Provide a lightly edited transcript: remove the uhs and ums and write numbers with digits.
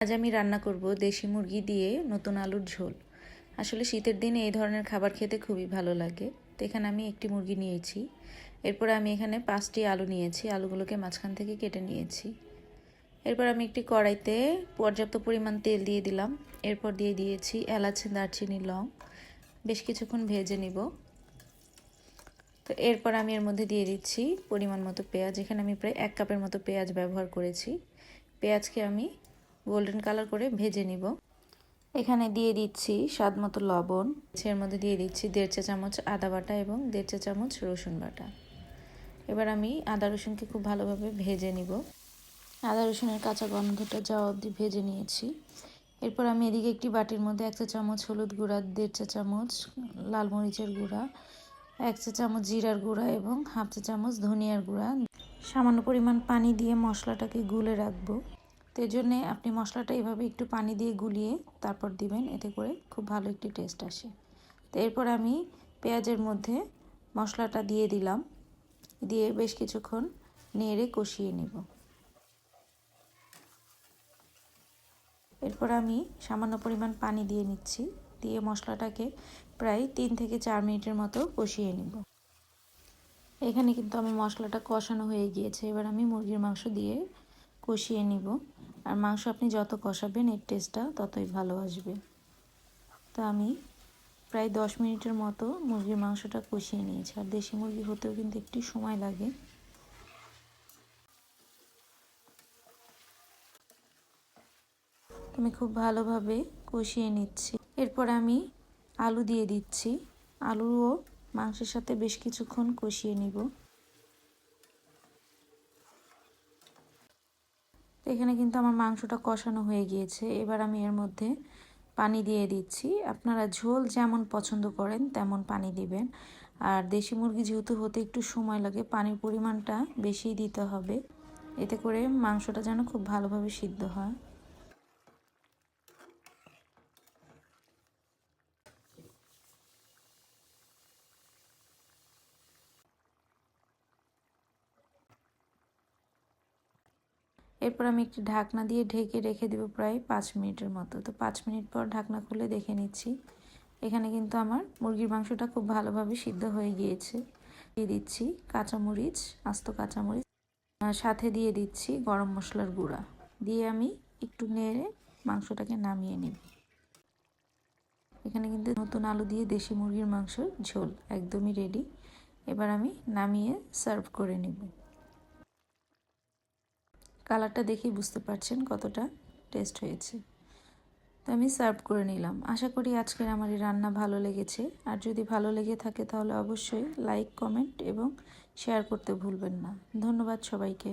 আজ আমি রান্না করব দেশি মুরগি দিয়ে নতুন আলুর ঝোল। আসলে শীতের দিনে এই ধরনের খাবার খেতে খুবই ভালো লাগে। তো এখানে আমি একটি মুরগি নিয়েছি। এরপর আমি এখানে 5টি আলু নিয়েছি, আলুগুলোকে মাঝখান থেকে কেটে নিয়েছি। এরপর আমি একটি কড়াইতে পর্যাপ্ত পরিমাণ তেল দিয়ে দিলাম। এরপর দিয়ে দিয়েছি এলাচ, দারচিনি, লং। বেশ কিছুক্ষণ ভেজে নিব। তো এরপর আমি এর মধ্যে দিয়ে দিচ্ছি পরিমাণ মতো পেঁয়াজ। এখানে আমি প্রায় 1 কাপের মতো পেঁয়াজ ব্যবহার করেছি। পেঁয়াজকে আমি গোল্ডেন কালার করে ভেজে নিব। এখানে দিয়ে দিচ্ছি স্বাদ মতো লবণ। এর মধ্যে দিয়ে দিচ্ছি 1.5 চা চামচ আদা বাটা এবং 1.5 চা চামচ রসুন বাটা। এবার আমি আদা রসুনকে খুব ভালোভাবে ভেজে নিব। আদা রসুনের কাঁচা গন্ধটা যাওয়া অবধি ভেজে নিয়েছি। এরপর আমি এদিকে একটি বাটির মধ্যে 1 চা চামচ হলুদ গুঁড়া, 1.5 চা চামচ লাল মরিচের গুঁড়া, 1 চা চামচ জিরার গুঁড়া এবং 1/2 চা চামচ ধনিয়ার গুঁড়া সামান্য পরিমাণ পানি দিয়ে মশলাটাকে গুলে রাখবো। তো এই জন্যে আপনি মশলাটা এভাবে একটু পানি দিয়ে গুলিয়ে তারপর দিবেন, এতে করে খুব ভালো একটি টেস্ট আসে। তো এরপর আমি পেঁয়াজের মধ্যে মশলাটা দিয়ে দিলাম, দিয়ে বেশ কিছুক্ষণ নেড়ে কষিয়ে নেব। এরপর আমি সামান্য পরিমাণ পানি দিয়ে নিচ্ছি, দিয়ে মশলাটাকে প্রায় 3 থেকে 4 মিনিটের মতো কষিয়ে নেব। এখানে কিন্তু আমার মশলাটা কষানো হয়ে গিয়েছে। এবার আমি মুরগির মাংস দিয়ে কষিয়ে নিব। আর মাংস আপনি যত কষাবেন এর টেস্টটা ততই ভালো আসবে। তো আমি প্রায় 10 মিনিটের মতো মুরগির মাংসটা কষিয়ে নিয়েছি। আর দেশি মুরগি হতেও কিন্তু একটু সময় লাগে। আমি খুব ভালোভাবে কষিয়ে নিচ্ছি। এরপর আমি আলু দিয়ে দিচ্ছি। আলুও মাংসের সাথে বেশ কিছুক্ষণ কষিয়ে নিব। তো এখানে কিন্তু আমার মাংসটা কষানো হয়ে গিয়েছে। এবার আমি এর মধ্যে পানি দিয়ে দিচ্ছি। আপনারা ঝোল যেমন পছন্দ করেন তেমন পানি দিবেন। আর দেশি মুরগি যেহেতু হতে একটু সময় লাগে, পানির পরিমাণটা বেশিই দিতে হবে, এতে করে মাংসটা যেন খুব ভালোভাবে সিদ্ধ হয়। এরপর আমি একটি ঢাকনা দিয়ে ঢেকে রেখে দেবো প্রায় 5 মিনিটের মতো। তো 5 মিনিট পর ঢাকনা খুলে দেখে নিচ্ছি। এখানে কিন্তু আমার মুরগির মাংসটা খুব ভালোভাবে সিদ্ধ হয়ে গিয়েছে। দিয়ে দিচ্ছি কাঁচামরিচ, আস্ত কাঁচামরিচ, সাথে দিয়ে দিচ্ছি গরম মশলার গুঁড়া। দিয়ে আমি একটু নেড়ে মাংসটাকে নামিয়ে নিব। এখানে কিন্তু নতুন আলু দিয়ে দেশি মুরগির মাংসের ঝোল একদমই রেডি। এবার আমি নামিয়ে সার্ভ করে নেব। কালারটা দেখেই বুঝতে পারছেন কতটা টেস্ট হয়েছে। তো আমি সার্ভ করে নিলাম। আশা করি আজকের আমার এই রান্না ভালো লেগেছে। আর যদি ভালো লেগে থাকে তাহলে অবশ্যই লাইক, কমেন্ট এবং শেয়ার করতে ভুলবেন না। ধন্যবাদ সবাইকে।